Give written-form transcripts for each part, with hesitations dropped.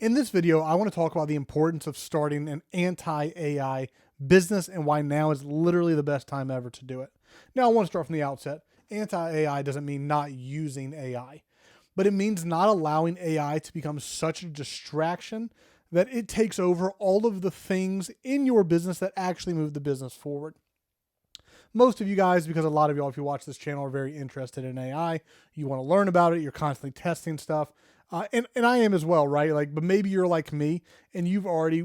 In this video, I want to talk about the importance of starting an anti-AI business and why now is literally the best time ever to do it. Now, I want to start from the outset. Anti-AI doesn't mean not using AI, but it means not allowing AI to become such a distraction that it takes over all of the things in your business that actually move the business forward. Most of you guys, because a lot of y'all, if you watch this channel, are very interested in AI. You want to learn about it. You're constantly testing stuff. And I am as well, right? But maybe you're like me and you've already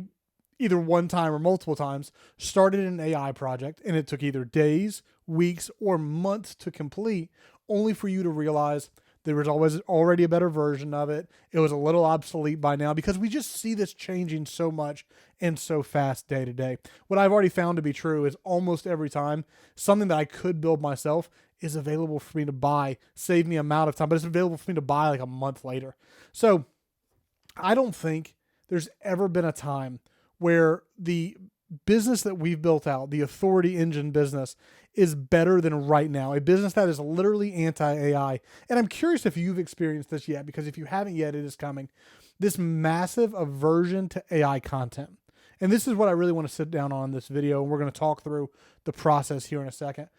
either one time or multiple times started an AI project and it took either days, weeks, or months to complete, only for you to realize there was always already a better version of it. It was a little obsolete by now because we just see this changing so much and so fast day to day. What I've already found to be true is almost every time something that I could build myself is available for me to buy, save me amount of time, but it's available for me to buy like a month later. So I don't think there's ever been a time where the business that we've built out, the authority engine business, is better than right now. A business that is literally anti-AI. And I'm curious if you've experienced this yet, because if you haven't yet, it is coming. This massive aversion to AI content. And this is what I really want to sit down on in this video. And we're going to talk through the process here in a second.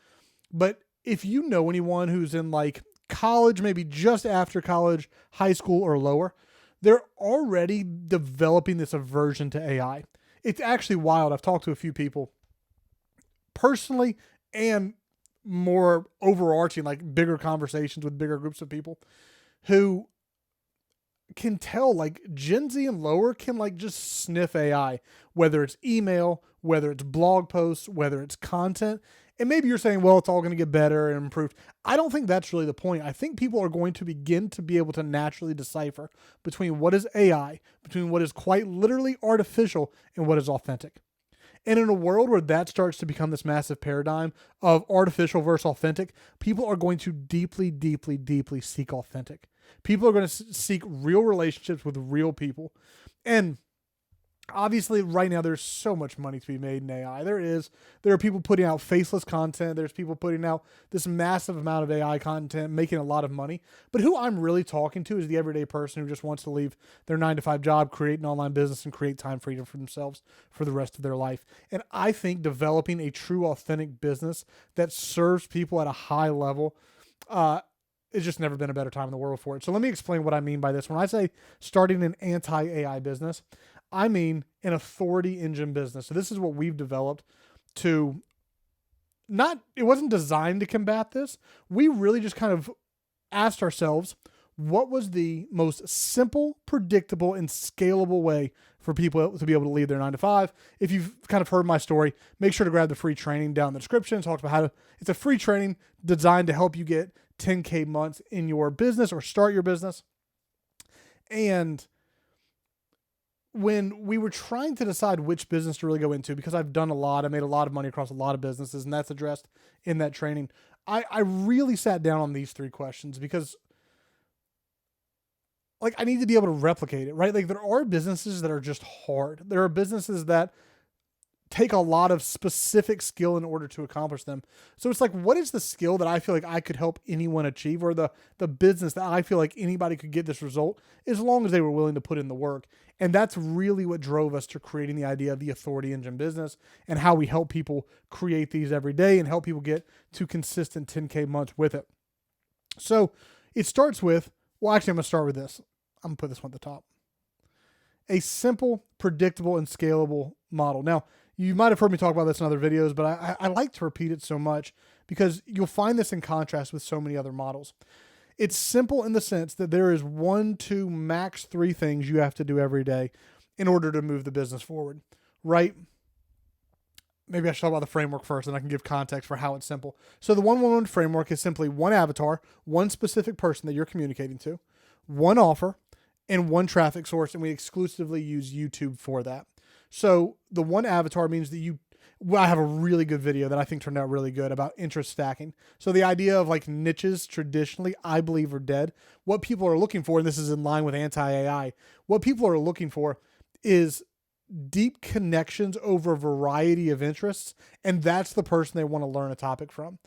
But if you know anyone who's in like college, maybe just after college, high school or lower, they're already developing this aversion to AI. It's actually wild. I've talked to a few people personally and more overarching, like bigger conversations with bigger groups of people who can tell like Gen Z and lower can like just sniff AI, whether it's email, whether it's blog posts, whether it's content. And maybe you're saying, well, it's all going to get better and improved. I don't think that's really the point. I think people are going to begin to be able to naturally decipher between what is AI, between what is quite literally artificial and what is authentic. And in a world where that starts to become this massive paradigm of artificial versus authentic, people are going to deeply, deeply, deeply seek authentic. People are going to seek real relationships with real people. And obviously, right now, there's so much money to be made in AI. There are people putting out faceless content. There's people putting out this massive amount of AI content, making a lot of money. But who I'm really talking to is the everyday person who just wants to leave their 9-to-5 job, create an online business, and create time freedom for themselves for the rest of their life. And I think developing a true, authentic business that serves people at a high level, it's just never been a better time in the world for it. So let me explain what I mean by this. When I say starting an anti-AI business, I mean an authority engine business. So this is what we've developed to it wasn't designed to combat this. We really just kind of asked ourselves, what was the most simple, predictable, and scalable way for people to be able to leave their 9-to-5? If you've kind of heard my story, make sure to grab the free training down in the description. It talks about it's a free training designed to help you get 10K months in your business or start your business. And when we were trying to decide which business to really go into, because I've done a lot, I made a lot of money across a lot of businesses, and that's addressed in that training, I really sat down on these three questions because I need to be able to replicate it, right? There are businesses that are just hard. There are businesses that take a lot of specific skill in order to accomplish them. So it's what is the skill that I feel like I could help anyone achieve, or the business that I feel like anybody could get this result as long as they were willing to put in the work? And that's really what drove us to creating the idea of the authority engine business and how we help people create these every day and help people get to consistent 10K months with it. So it starts with, well, actually, I'm going to start with this. I'm going to put this one at the top. A simple, predictable, and scalable model. Now, you might have heard me talk about this in other videos, but I like to repeat it so much because you'll find this in contrast with so many other models. It's simple in the sense that there is 1, 2, max 3 things you have to do every day in order to move the business forward, right? Maybe I should talk about the framework first, and I can give context for how it's simple. So the 1-1-1 framework is simply one avatar, one specific person that you're communicating to, one offer, and one traffic source, and we exclusively use YouTube for that. So the one avatar means that I have a really good video that I think turned out really good about interest stacking. So the idea of niches traditionally, I believe, are dead. What people are looking for, and this is in line with anti-AI, what people are looking for is deep connections over a variety of interests, and that's the person they want to learn a topic from,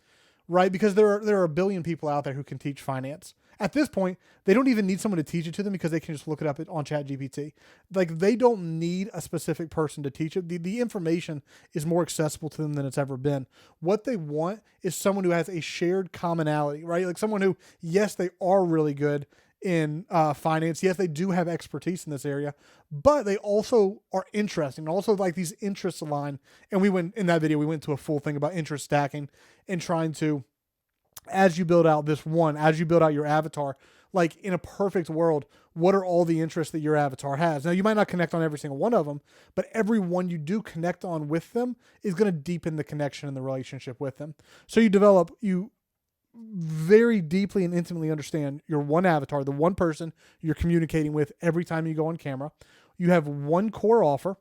right? Because there are a billion people out there who can teach finance. At this point, they don't even need someone to teach it to them because they can just look it up on ChatGPT. Like they don't need a specific person to teach it. The information is more accessible to them than it's ever been. What they want is someone who has a shared commonality, right? Like someone who, yes, they are really good in finance. Yes, they do have expertise in this area, but they also are interesting. Also, like these interests align. And in that video, we went to a full thing about interest stacking and trying to, as you build out your avatar, like in a perfect world, what are all the interests that your avatar has? Now, you might not connect on every single one of them, but every one you do connect on with them is going to deepen the connection and the relationship with them. So you very deeply and intimately understand your one avatar, the one person you're communicating with every time you go on camera. You have one core offer.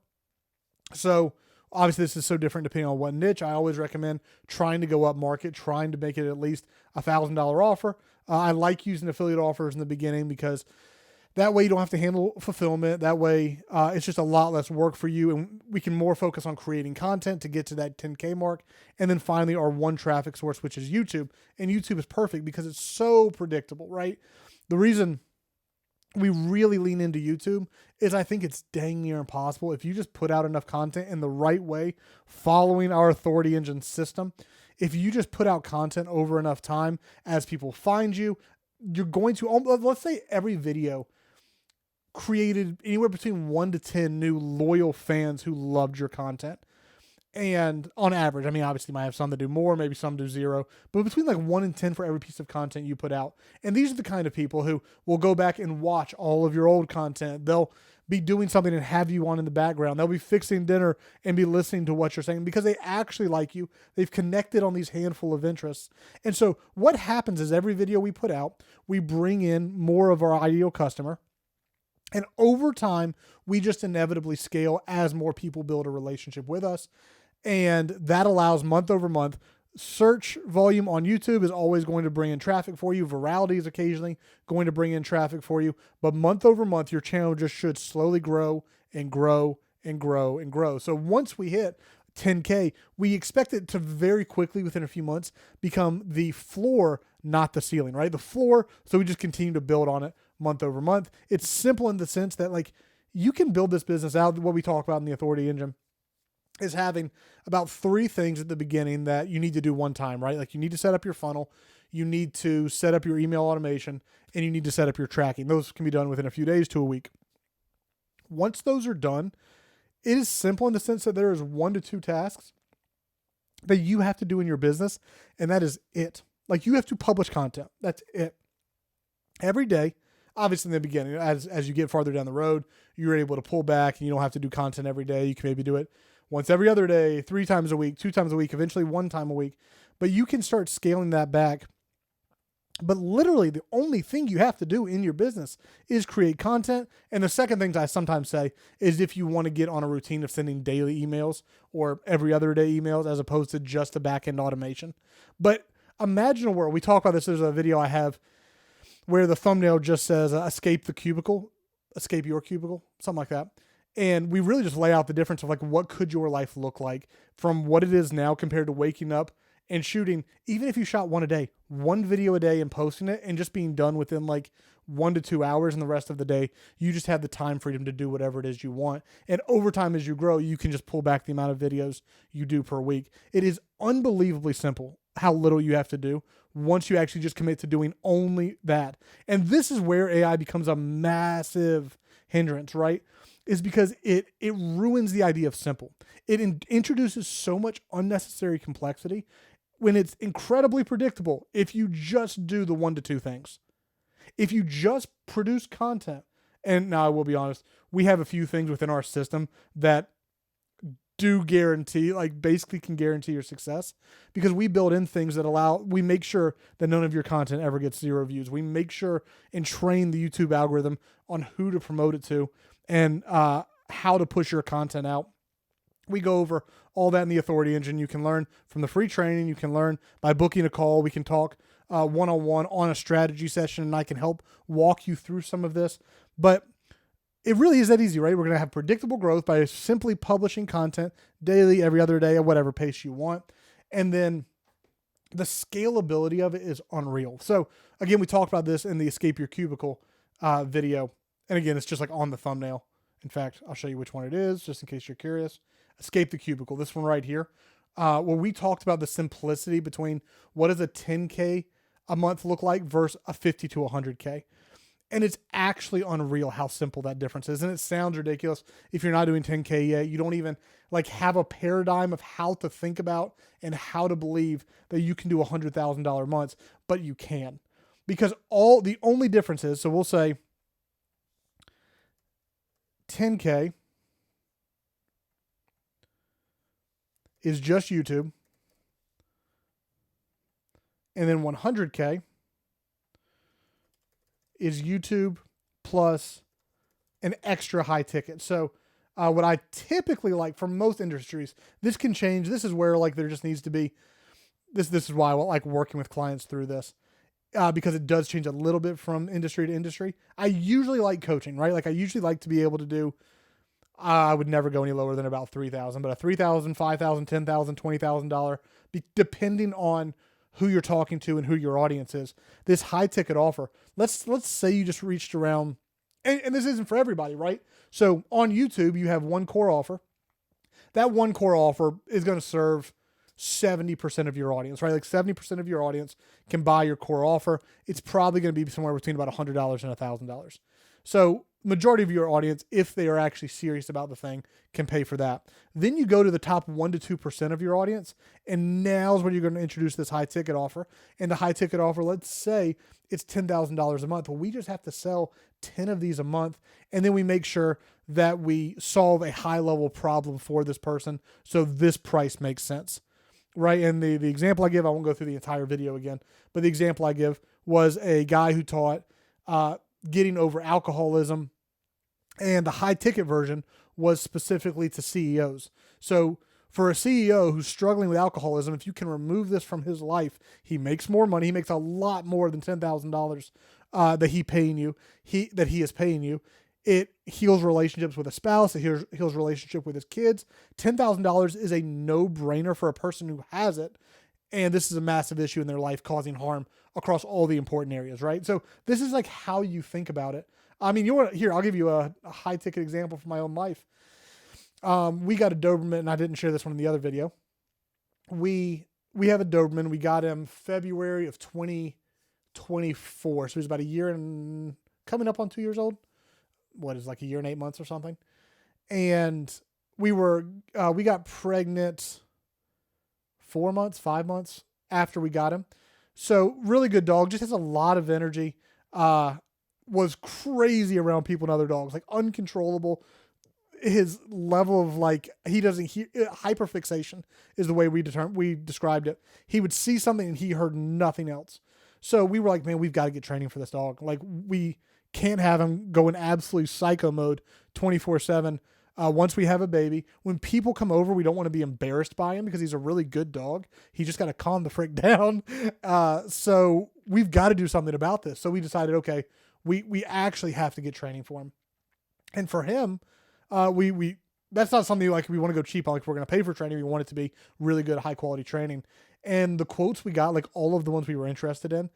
So obviously this is so different depending on what niche. I always recommend trying to go up market, trying to make it at least $1,000 offer. I like using affiliate offers in the beginning because that way you don't have to handle fulfillment. That way it's just a lot less work for you, and we can more focus on creating content to get to that 10K mark. And then finally our one traffic source, which is YouTube. And YouTube is perfect because it's so predictable, right? The reason we really lean into YouTube is I think it's dang near impossible. If you just put out enough content in the right way, following our authority engine system, if you just put out content over enough time, as people find you, you're going to, let's say every video created anywhere between 1 to 10 new loyal fans who loved your content. And on average, I mean, obviously you might have some that do more, maybe some do 0, but between like 1 and 10 for every piece of content you put out. And these are the kind of people who will go back and watch all of your old content. They'll be doing something and have you on in the background. They'll be fixing dinner and be listening to what you're saying because they actually like you. They've connected on these handful of interests. And so what happens is every video we put out, we bring in more of our ideal customer. And over time, we just inevitably scale as more people build a relationship with us. And that allows month over month. Search volume on YouTube is always going to bring in traffic for you. Virality is occasionally going to bring in traffic for you. But month over month, your channel just should slowly grow and grow and grow and grow. So once we hit 10K, we expect it to very quickly, within a few months, become the floor, not the ceiling, right? The floor, so we just continue to build on it month over month. It's simple in the sense that like you can build this business out. What we talk about in the authority engine is having about 3 things at the beginning that you need to do one time, right? Like you need to set up your funnel, you need to set up your email automation, and you need to set up your tracking. Those can be done within a few days to a week. Once those are done, it is simple in the sense that there is 1 to 2 tasks that you have to do in your business, and that is it. Like you have to publish content. That's it. Every day. Obviously in the beginning, as you get farther down the road, you're able to pull back and you don't have to do content every day. You can maybe do it once every other day, 3 times a week, 2 times a week, eventually 1 time a week. But you can start scaling that back. But literally the only thing you have to do in your business is create content. And the second thing I sometimes say is if you want to get on a routine of sending daily emails or every other day emails as opposed to just a back-end automation. But imagine a world, we talk about this, there's a video I have where the thumbnail just says escape your cubicle, something like that. And we really just lay out the difference of like, what could your life look like from what it is now compared to waking up and shooting, even if you shot 1 a day, 1 video a day and posting it and just being done within like 1 to 2 hours, and the rest of the day, you just have the time freedom to do whatever it is you want. And over time, as you grow, you can just pull back the amount of videos you do per week. It is unbelievably simple how little you have to do once you actually just commit to doing only that. And this is where AI becomes a massive hindrance, right? Is because it ruins the idea of simple. It introduces so much unnecessary complexity when it's incredibly predictable if you just do the 1 to 2 things. If you just produce content, and now I will be honest, we have a few things within our system that do guarantee, like basically can guarantee your success, because we build in things that we make sure that none of your content ever gets 0 views. We make sure and train the YouTube algorithm on who to promote it to and how to push your content out. We go over all that in the authority engine. You can learn from the free training. You can learn by booking a call. We can talk one-on-one on a strategy session, and I can help walk you through some of this. But it really is that easy, right? We're going to have predictable growth by simply publishing content daily, every other day, at whatever pace you want. And then the scalability of it is unreal. So again, we talked about this in the Escape Your Cubicle video. And again, it's just like on the thumbnail. In fact, I'll show you which one it is, just in case you're curious. Escape the Cubicle, this one right here, where we talked about the simplicity between what does a 10K a month look like versus a 50 to 100K. And it's actually unreal how simple that difference is. And it sounds ridiculous if you're not doing 10K yet. You don't even like have a paradigm of how to think about and how to believe that you can do $100,000 months, but you can. Because the only difference is, so we'll say 10K is just YouTube. And then 100K is YouTube plus an extra high ticket. So what I typically like for most industries, this can change. This is where like there just needs to be, this is why I like working with clients through this. Because it does change a little bit from industry to industry. I usually like coaching, right? Like I usually like to be able to do, I would never go any lower than about 3,000, but a 3,000, 5,000, 10,000, $20,000, depending on who you're talking to and who your audience is. This high ticket offer, let's say you just reached around, and this isn't for everybody, right? So on YouTube, you have one core offer. That one core offer is going to serve 70% of your audience, right? Like 70% of your audience can buy your core offer. It's probably going to be somewhere between about $100 and $1,000. So majority of your audience, if they are actually serious about the thing, can pay for that. Then you go to the top 1 to 2% of your audience, and now's when you're going to introduce this high ticket offer. And the high ticket offer, let's say it's $10,000 a month. Well, we just have to sell 10 of these a month, and then we make sure that we solve a high level problem for this person, so this price makes sense. Right. And the example I give, I won't go through the entire video again, but the example I give was a guy who taught getting over alcoholism, and the high ticket version was specifically to CEOs. So for a CEO who's struggling with alcoholism, if you can remove this from his life, he makes more money. He makes a lot more than $10,000 that he is paying you. It heals relationships with a spouse. It heals relationship with his kids. $10,000 is a no-brainer for a person who has it. And this is a massive issue in their life, causing harm across all the important areas, right? So this is like how you think about it. I mean, I'll give you a high ticket example from my own life. We got a Doberman, and I didn't share this one in the other video. We have a Doberman. We got him February of 2024. So he's about a year and coming up on 2 years old. What is like a year and 8 months or something. And we got pregnant 4 months, 5 months after we got him. So really good dog, just has a lot of energy, was crazy around people and other dogs, like uncontrollable. His level of like, he doesn't hear, hyperfixation is the way we described it. He would see something and he heard nothing else. So we were like, man, we've got to get training for this dog. Like we can't have him go in absolute psycho mode 24/7. Once we have a baby, when people come over, we don't want to be embarrassed by him because he's a really good dog. He just got to calm the frick down. So we've got to do something about this. So we decided, okay, we actually have to get training for him. And for him, that's not something like we want to go cheap on. Like we're going to pay for training. We want it to be really good, high quality training. And the quotes we got, like all of the ones we were interested in,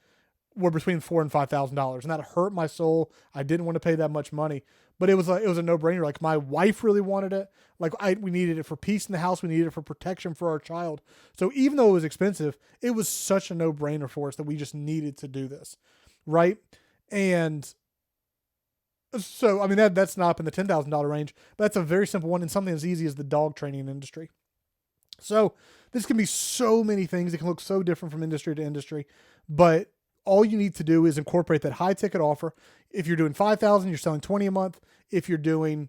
were between $4,000 and $5,000, and that hurt my soul. I didn't want to pay that much money, but it was a no-brainer. Like my wife really wanted it. Like we needed it for peace in the house. We needed it for protection for our child. So even though it was expensive, it was such a no-brainer for us that we just needed to do this, right? And so I mean that's not up in the $10,000 range, but that's a very simple one and something as easy as the dog training industry. So this can be so many things. It can look so different from industry to industry, but all you need to do is incorporate that high ticket offer. If you're doing 5,000, you're selling 20 a month. If you're doing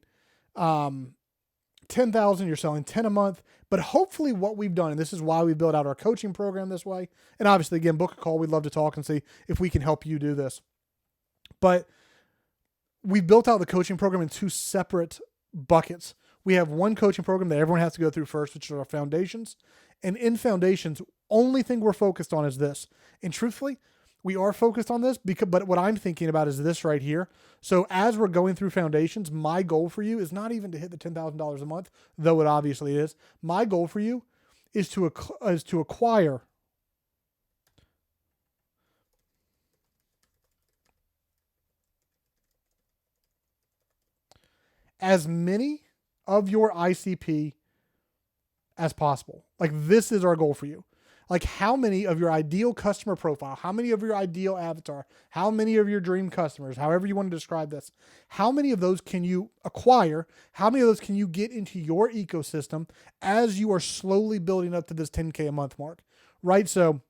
10,000, you're selling 10 a month. But hopefully what we've done, and this is why we built out our coaching program this way. And obviously, again, book a call. We'd love to talk and see if we can help you do this. But we built out the coaching program in two separate buckets. We have one coaching program that everyone has to go through first, which are our foundations. And in foundations, only thing we're focused on is this. And truthfully, we are focused on this, but what I'm thinking about is this right here. So as we're going through foundations, my goal for you is not even to hit the $10,000 a month, though it obviously is. My goal for you is to acquire as many of your ICP as possible. Like, this is our goal for you. Like, how many of your ideal customer profile, how many of your ideal avatar, how many of your dream customers, however you want to describe this, how many of those can you acquire? How many of those can you get into your ecosystem as you are slowly building up to this 10K a month mark, right? So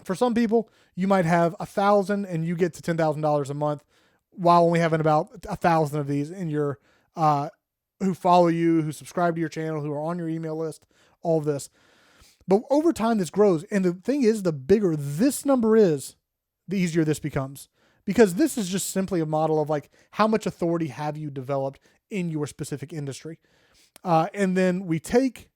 for some people, you might have 1,000 and you get to $10,000 a month while only having about 1,000 of these in your, who follow you, who subscribe to your channel, who are on your email list, all of this. But over time, this grows. And the thing is, the bigger this number is, the easier this becomes. Because this is just simply a model of like, how much authority have you developed in your specific industry? And then we take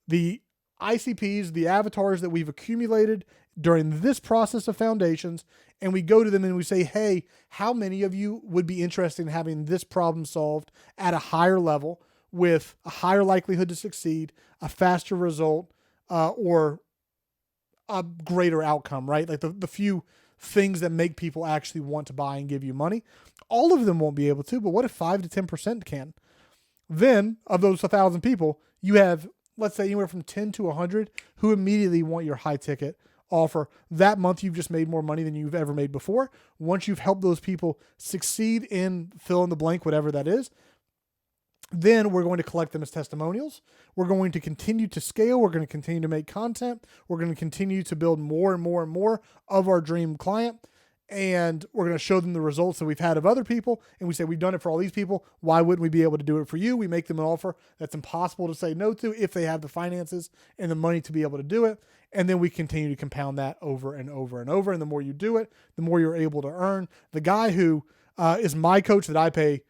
the ICPs, the avatars that we've accumulated during this process of foundations, and we go to them and we say, hey, how many of you would be interested in having this problem solved at a higher level with a higher likelihood to succeed, a faster result, or a greater outcome, right? Like the few things that make people actually want to buy and give you money. All of them won't be able to, but what if 5 to 10% can? Then of those 1,000 people, you have, let's say, anywhere from 10 to 100 who immediately want your high ticket offer. That month, you've just made more money than you've ever made before. Once you've helped those people succeed in fill in the blank, whatever that is, then we're going to collect them as testimonials. We're going to continue to scale. We're going to continue to make content. We're going to continue to build more and more and more of our dream client. And we're going to show them the results that we've had of other people. And we say, we've done it for all these people. Why wouldn't we be able to do it for you? We make them an offer that's impossible to say no to if they have the finances and the money to be able to do it. And then we continue to compound that over and over and over. And the more you do it, the more you're able to earn. The guy who is my coach that I pay,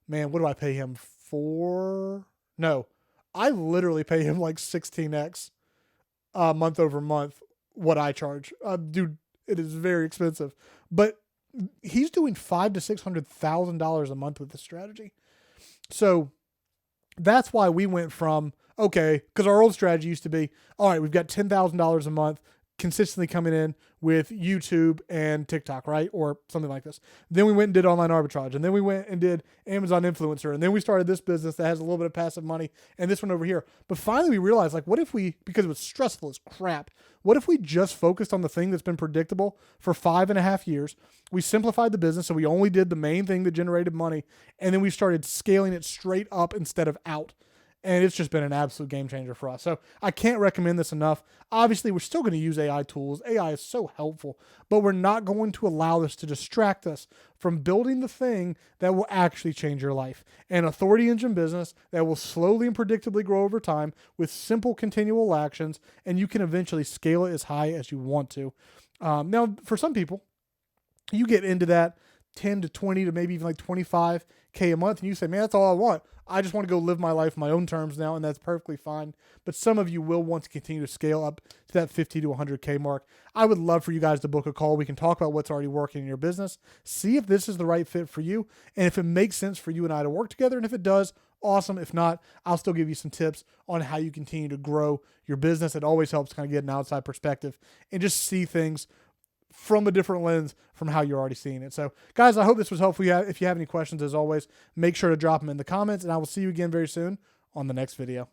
man, what do I pay him for? No, I literally pay him like 16x month over month what I charge. Dude, it is very expensive. But he's doing $500,000 to $600,000 a month with this strategy. So that's why we went from, okay, because our old strategy used to be, all right, we've got $10,000 a month consistently coming in with YouTube and TikTok, right? Or something like this. Then we went and did online arbitrage. And then we went and did Amazon influencer. And then we started this business that has a little bit of passive money and this one over here. But finally we realized, like, what if we, because it was stressful as crap, what if we just focused on the thing that's been predictable for 5.5 years? We simplified the business, so we only did the main thing that generated money. And then we started scaling it straight up instead of out. And it's just been an absolute game changer for us. So I can't recommend this enough. Obviously, we're still going to use AI tools. AI is so helpful, but we're not going to allow this to distract us from building the thing that will actually change your life. An authority engine business that will slowly and predictably grow over time with simple continual actions, and you can eventually scale it as high as you want to. Now, for some people, you get into that 10 to 20 to maybe even like 25K a month, and you say, man, that's all I want. I just want to go live my life on my own terms now, and that's perfectly fine. But some of you will want to continue to scale up to that 50 to 100K mark. I would love for you guys to book a call. We can talk about what's already working in your business, see if this is the right fit for you, and if it makes sense for you and I to work together. And if it does, awesome. If not, I'll still give you some tips on how you continue to grow your business. It always helps kind of get an outside perspective and just see things from a different lens from how you're already seeing it. So guys, I hope this was helpful. If you have any questions, as always, make sure to drop them in the comments, and I will see you again very soon on the next video.